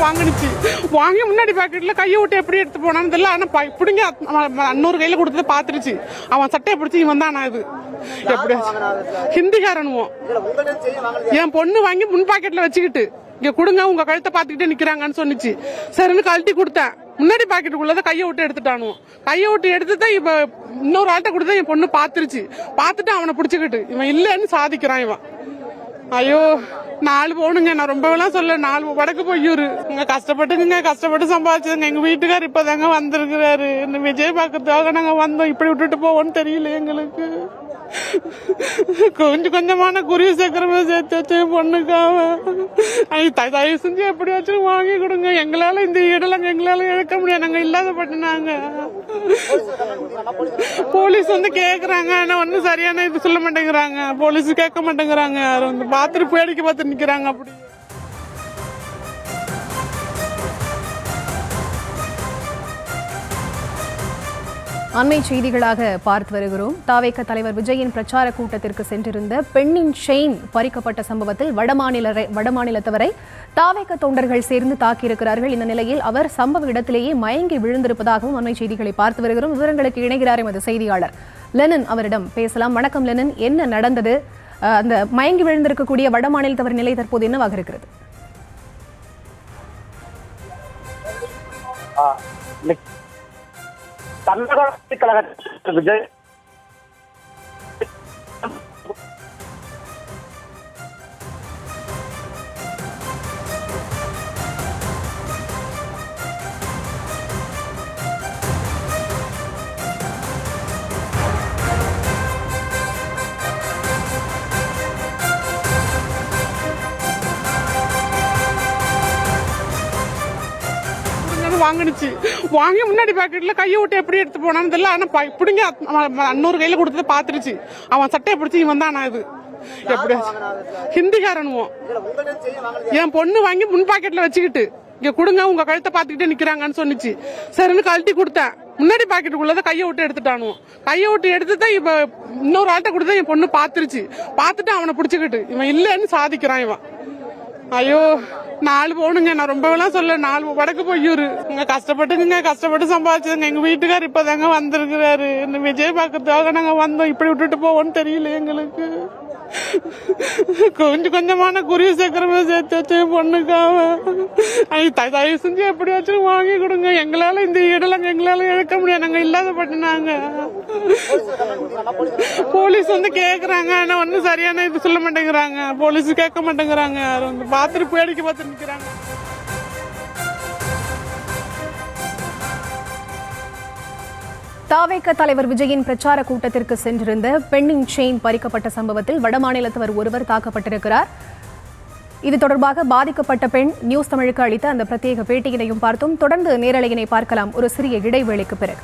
வாங்கினுச்சு. வாங்கி முன்னாடி பாக்கெட்ல கையை விட்டு எப்படி எடுத்து போனான்னு தெரியல. ஆனா இப்படிங்க அன்னொரு கையில கொடுத்ததை பாத்துருச்சு. அவன் சட்டையை பிடிச்சி இவன் தான் இது எப்படி ஹிந்திக்காரனுவோம். என் பொண்ணு வாங்கி முன் பாக்கெட்ல வச்சுக்கிட்டு இங்க கொடுங்க உங்க கழுத்தை பாத்துக்கிட்டே நிக்கிறாங்கன்னு சொன்னிச்சு. சரின்னு கழட்டி கொடுத்தேன். முன்னாடி பாக்கெட்டுக்குள்ளத கையை விட்டு எடுத்துட்டானுவோம். கையை விட்டு எடுத்துதான் இப்ப இன்னொரு ஆள்கிட்ட கொடுத்தா என் பொண்ணு பாத்துருச்சு. பாத்துட்டு அவனை பிடிச்சுக்கிட்டு இவன் இல்லன்னு சாதிக்கிறான் இவன். ஐயோ 4 பவுனுங்க. நான் ரொம்பலாம் சொல்ல 4 வடக்கு பொய்யூர். இங்க கஷ்டப்பட்டு சம்பாதிச்சதுங்க. எங்க வீட்டுக்கார் இப்பதாங்க வந்திருக்கிறாரு. இந்த விஜய் பாக்கிறதுக்காக நாங்க வந்தோம். இப்படி விட்டுட்டு போவோம்னு தெரியல எங்களுக்கு. கொஞ்சமான குருவி சக்கரமா சேர்த்து வச்சு பொண்ணுக்காக தயவு செஞ்சு எப்படியாச்சும் வாங்கி கொடுங்க. எங்களால இந்த இடலாம் எங்களால இழக்க முடியாது. நாங்க இல்லாத பட்டுனாங்க. போலீஸ் கேக்குறாங்க. ஆனா ஒன்னும் சரியான இது சொல்ல மாட்டேங்கிறாங்க. போலீஸ் கேட்க மாட்டேங்கிறாங்க. பாத்துட்டு பேடிக்க பார்த்து நிக்கிறாங்க. அப்படி அண்மை செய்திகளாக பார்த்து வருகிறோம். தாவேக தலைவர் விஜயின் பிரச்சார கூட்டத்திற்கு சென்றிருந்த பெண்ணின் செயின் பறிக்கப்பட்ட சம்பவத்தில் வடமாநிலத்தவரை தாவேக தொண்டர்கள் சேர்ந்து தாக்கியிருக்கிறார்கள். இந்த நிலையில் அவர் சம்பவ இடத்திலேயே மயங்கி விழுந்திருப்பதாகவும் அண்மை செய்திகளை பார்த்து வருகிறோம். விவரங்களுக்கு இணைகிறார் எமது செய்தியாளர் லெனின். அவரிடம் பேசலாம். வணக்கம் லெனின், என்ன நடந்தது? அந்த மயங்கி விழுந்திருக்கக்கூடிய வடமாநிலத்தவர் நிலை தற்போது என்னவாக இருக்கிறது? தமிழக கழக விஜய் வாங்கினுச்சு. வாங்கி முன்னாடி பாக்கெட்ல கையை விட்டு எப்படி எடுத்து போனான்னு தெரியல. ஆனா இப்படிங்க அன்னொரு கையில கொடுத்ததை பாத்துருச்சு. அவன் சட்டையை பிடிச்சி இவன் தான் இது எப்படி ஹிந்திக்காரனுவோம். என் பொண்ணு வாங்கி முன் பாக்கெட்ல வச்சுக்கிட்டு இங்க கொடுங்க உங்க கழுத்தை பாத்துக்கிட்டே நிக்கிறாங்கன்னு சொன்னிச்சு. சரின்னு கழட்டி கொடுத்தேன். முன்னாடி பாக்கெட்டுக்குள்ளத கையை விட்டு எடுத்துட்டானுவோம். கையை விட்டு எடுத்துதான் இப்ப இன்னொரு ஆள்கிட்ட கொடுத்தா என் பொண்ணு பாத்துருச்சு. பாத்துட்டு அவனை பிடிச்சுக்கிட்டு இவன் இல்லன்னு சாதிக்கிறான் இவன். ஐயோ 4 பவுனுங்க. நான் ரொம்பலாம் சொல்ல 4 வடக்கு பொய்யூர். இங்க கஷ்டப்பட்டு சம்பாதிச்சதுங்க. எங்க வீட்டுக்கார் இப்பதாங்க வந்திருக்கிறாரு. இந்த விஜய் பாக்கிறதுக்காக நாங்க வந்தோம். இப்படி விட்டுட்டு போவோம்னு தெரியல எங்களுக்கு. கொஞ்சமான குருவி சக்கரமா சேர்த்து வச்சு பொண்ணுக்காக தயவு செஞ்சு எப்படியாச்சும் வாங்கி கொடுங்க. எங்களால இந்த இடலாம் எங்களால இழக்க முடியாது. நாங்க இல்லாத பட்டுனாங்க. போலீஸ் கேக்குறாங்க. ஆனா ஒன்னும் சரியான இது சொல்ல மாட்டேங்கிறாங்க. போலீஸ் கேட்க மாட்டேங்கிறாங்க. பாத்துட்டு பேடிக்க பார்த்து நிக்கிறாங்க. தாவேக தலைவர் விஜயின் பிரச்சார கூட்டத்திற்கு சென்றிருந்த பெண்ணின் செயின் பறிக்கப்பட்ட சம்பவத்தில் வடமாநிலத்தவர் ஒருவர் தாக்கப்பட்டிருக்கிறார். இது தொடர்பாக பாதிக்கப்பட்ட பெண் நியூஸ் தமிழுக்கு அளித்த அந்த பிரத்யேக பேட்டியினையும் பார்த்தோம். தொடர்ந்து நேரலையினை பார்க்கலாம் ஒரு சிறிய இடைவேளைக்கு பிறகு.